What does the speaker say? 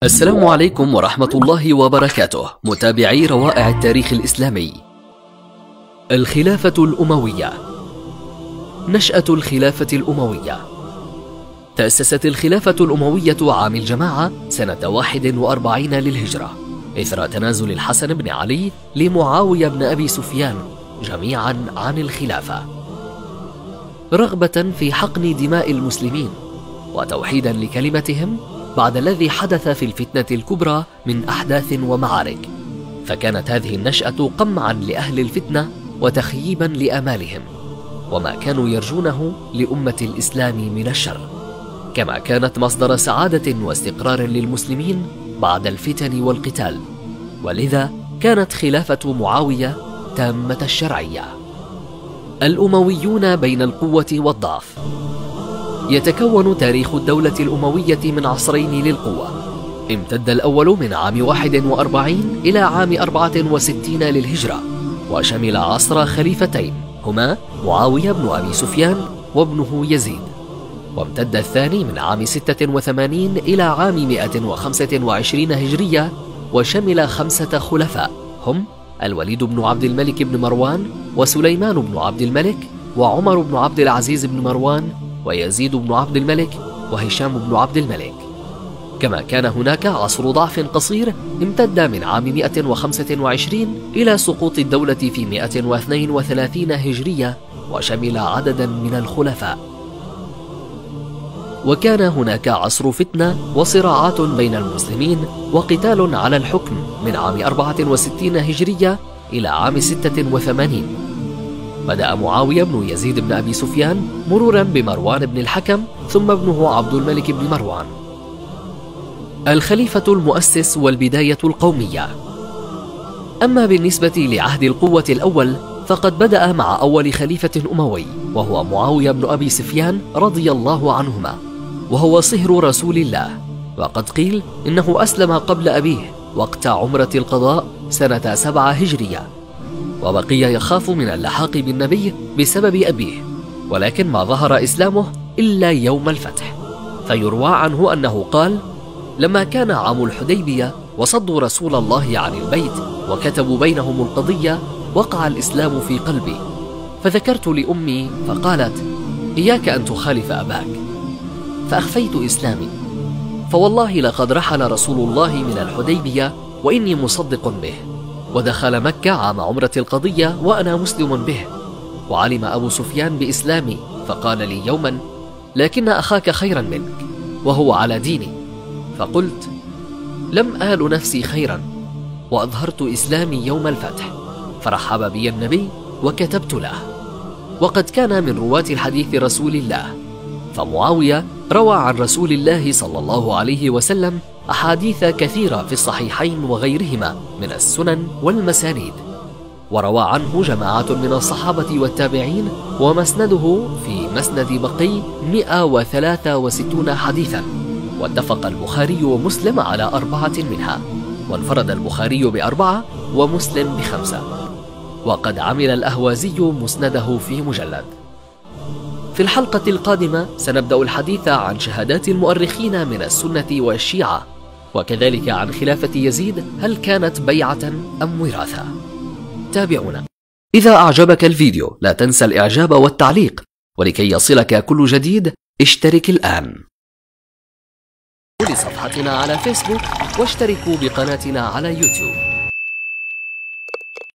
السلام عليكم ورحمة الله وبركاته، متابعي روائع التاريخ الإسلامي. الخلافة الأموية. نشأة الخلافة الأموية. تأسست الخلافة الأموية عام الجماعة سنة 41 للهجرة، إثر تنازل الحسن بن علي لمعاوية بن أبي سفيان جميعا عن الخلافة، رغبة في حقن دماء المسلمين وتوحيدا لكلمتهم بعد الذي حدث في الفتنة الكبرى من أحداث ومعارك. فكانت هذه النشأة قمعا لأهل الفتنة وتخييبا لآمالهم وما كانوا يرجونه لأمة الإسلام من الشر، كما كانت مصدر سعادة واستقرار للمسلمين بعد الفتن والقتال. ولذا كانت خلافة معاوية تامة الشرعية. الأمويون بين القوة والضعف. يتكون تاريخ الدولة الأموية من عصرين للقوة، امتد الأول من عام 41 إلى عام 64 للهجرة، وشمل عصر خليفتين هما معاوية بن أبي سفيان وابنه يزيد، وامتد الثاني من عام 86 إلى عام 125 هجرية، وشمل 5 خلفاء هم الوليد بن عبد الملك بن مروان، وسليمان بن عبد الملك، وعمر بن عبد العزيز بن مروان، ويزيد بن عبد الملك، وهشام بن عبد الملك. كما كان هناك عصر ضعف قصير امتد من عام 125 إلى سقوط الدولة في 132 هجرية، وشمل عددا من الخلفاء. وكان هناك عصر فتنة وصراعات بين المسلمين وقتال على الحكم من عام 64 هجرية إلى عام 86. بدأ معاوية بن يزيد بن أبي سفيان مرورا بمروان بن الحكم ثم ابنه عبد الملك بن مروان. الخليفة المؤسس والبداية القومية. أما بالنسبة لعهد القوة الأول فقد بدأ مع أول خليفة أموي وهو معاوية بن أبي سفيان رضي الله عنهما، وهو صهر رسول الله، وقد قيل إنه أسلم قبل أبيه وقت عمرة القضاء سنة 7 هجرية، وبقي يخاف من اللحاق بالنبي بسبب أبيه، ولكن ما ظهر إسلامه إلا يوم الفتح. فيروى عنه أنه قال: لما كان عام الحديبية وصدوا رسول الله عن البيت وكتبوا بينهم القضية وقع الإسلام في قلبي، فذكرت لأمي فقالت: إياك أن تخالف أباك، فأخفيت إسلامي، فوالله لقد رحل رسول الله من الحديبية وإني مصدق به، ودخل مكة عام عمرة القضية وأنا مسلم به، وعلم أبو سفيان بإسلامي فقال لي يوما: لكن أخاك خيرا منك وهو على ديني. فقلت: لم آل نفسي خيرا، وأظهرت إسلامي يوم الفتح، فرحب بي النبي وكتبت له. وقد كان من رواة الحديث رسول الله، فمعاوية روى عن رسول الله صلى الله عليه وسلم أحاديث كثيرة في الصحيحين وغيرهما من السنن والمسانيد، وروى عنه جماعة من الصحابة والتابعين، ومسنده في مسند بقي 163 حديثا، واتفق البخاري ومسلم على 4 منها، وانفرد البخاري ب4 ومسلم ب5، وقد عمل الأهوازي مسنده في مجلد. في الحلقة القادمة سنبدأ الحديث عن شهادات المؤرخين من السنة والشيعة، وكذلك عن خلافة يزيد، هل كانت بيعة أم وراثة؟ تابعونا. إذا أعجبك الفيديو لا تنسى الإعجاب والتعليق، ولكي يصلك كل جديد اشترك الآن. لصفحتنا على فيسبوك واشتركوا بقناتنا على يوتيوب.